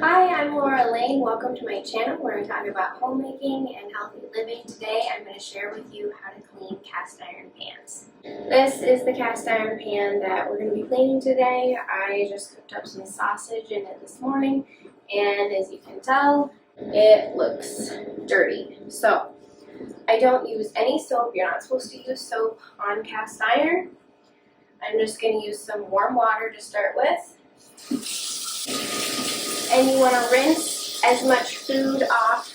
Hi, I'm Laura Lane. Welcome to my channel where I talk about homemaking and healthy living. Today I'm going to share with you how to clean cast iron pans. This is the cast iron pan that we're going to be cleaning today. I just cooked up some sausage in it this morning, and as you can tell, it looks dirty. So I don't use any soap. You're not supposed to use soap on cast iron. I'm just going to use some warm water to start with. And you want to rinse as much food off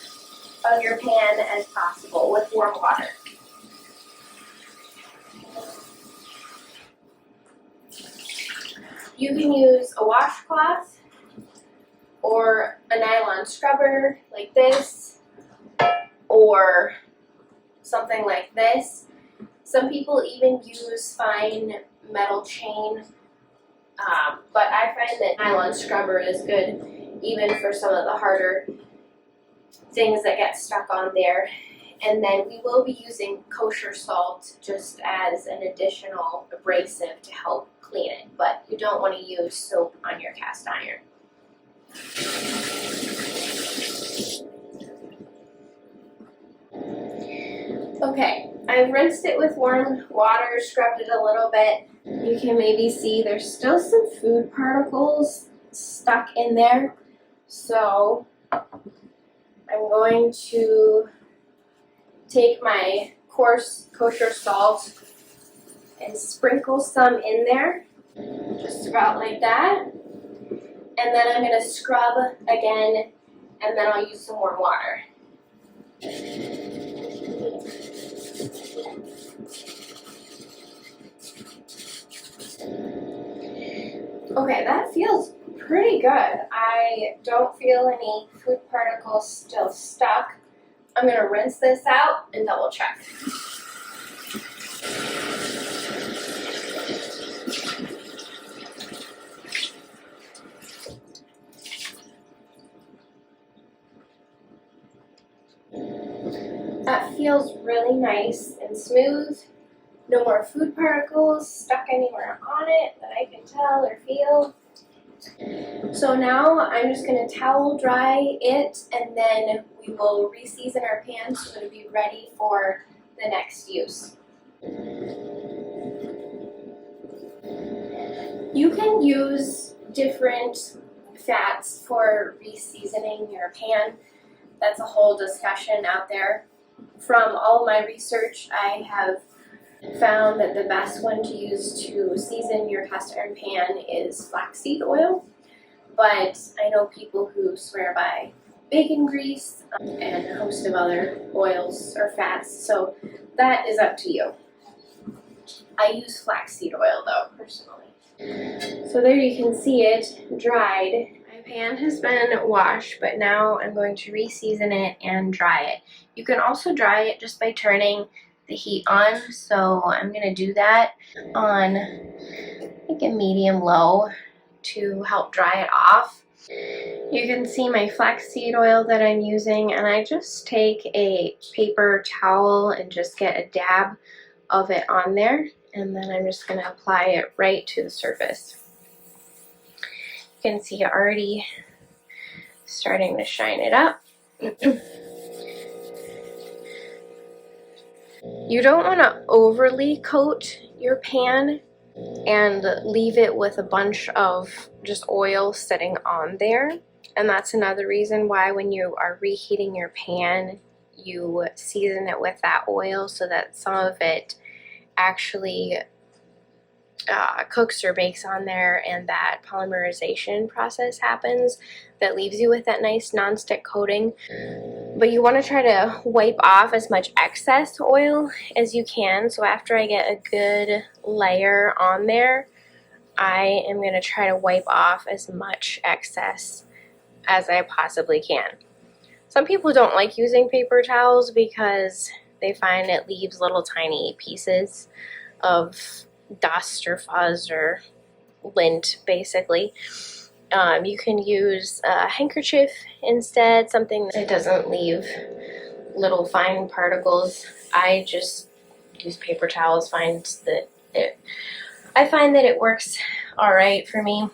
of your pan as possible with warm water. You can use a washcloth or a nylon scrubber like this, or something like this. Some people even use fine metal chain, but I find that nylon scrubber is good even for some of the harder things that get stuck on there. And then we will be using kosher salt just as an additional abrasive to help clean it, but you don't want to use soap on your cast iron. Okay, I've rinsed it with warm water, scrubbed it a little bit. You can maybe see there's still some food particles stuck in there. So I'm going to take my coarse kosher salt and sprinkle some in there, just about like that. And then I'm going to scrub again, and then I'll use some warm water. Okay, that feels pretty good. I don't feel any food particles still stuck. I'm going to rinse this out and double check. That feels really nice and smooth. No more food particles stuck anywhere on it that I can tell or feel. So now I'm just going to towel dry it, and then we will reseason our pan so it'll be ready for the next use. You can use different fats for reseasoning your pan. That's a whole discussion out there. From all my research, I have found that the best one to use to season your cast iron pan is flaxseed oil, but I know people who swear by bacon grease and a host of other oils or fats, so that is up to you. I use flaxseed oil though, personally. So there you can see it dried. My pan has been washed, but now I'm going to reseason it and dry it. You can also dry it just by turning the heat on, so I'm going to do that on like a medium-low to help dry it off. You can see my flaxseed oil that I'm using, and I just take a paper towel and just get a dab of it on there, and then I'm just going to apply it right to the surface. You can see it already starting to shine it up. You don't want to overly coat your pan and leave it with a bunch of just oil sitting on there. And that's another reason why when you are reheating your pan, you season it with that oil so that some of it actually cooks or bakes on there, and that polymerization process happens that leaves you with that nice non-stick coating. But you want to try to wipe off as much excess oil as you can. So after I get a good layer on there, I am going to try to wipe off as much excess as I possibly can. Some people don't like using paper towels because they find it leaves little tiny pieces of dust or fuzz or lint, basically. You can use a handkerchief instead, something that doesn't leave little fine particles. I just use paper towels. I find that it works all right for me.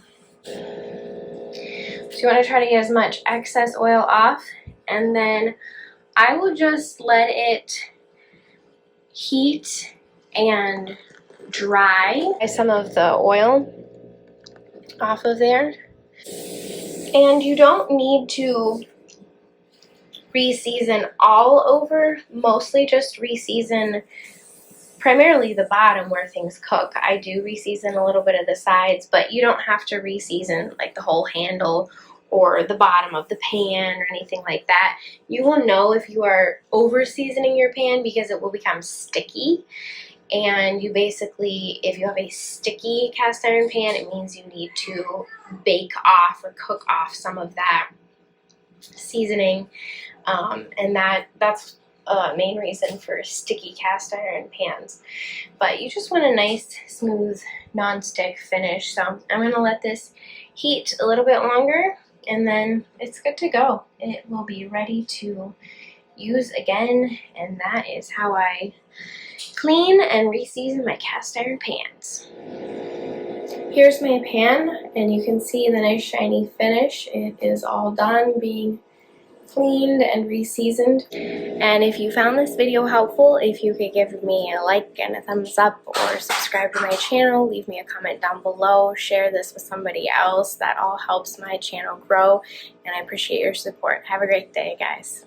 So you want to try to get as much excess oil off, and then I will just let it heat and dry some of the oil off of there. And you don't need to reseason all over, mostly just reseason primarily the bottom where things cook. I do reseason a little bit of the sides, but you don't have to reseason like the whole handle or the bottom of the pan or anything like that. You will know if you are over seasoning your pan because it will become sticky. And you basically, if you have a sticky cast iron pan, it means you need to bake off or cook off some of that seasoning. And that's main reason for sticky cast iron pans. But you just want a nice, smooth, non-stick finish. So I'm going to let this heat a little bit longer, and then it's good to go. It will be ready to use again, and that is how I clean and reseason my cast iron pans. Here's my pan, and you can see the nice shiny finish. It is all done being cleaned and reseasoned. And if you found this video helpful, if you could give me a like and a thumbs up, or subscribe to my channel, leave me a comment down below, share this with somebody else. That all helps my channel grow, and I appreciate your support. Have a great day, guys.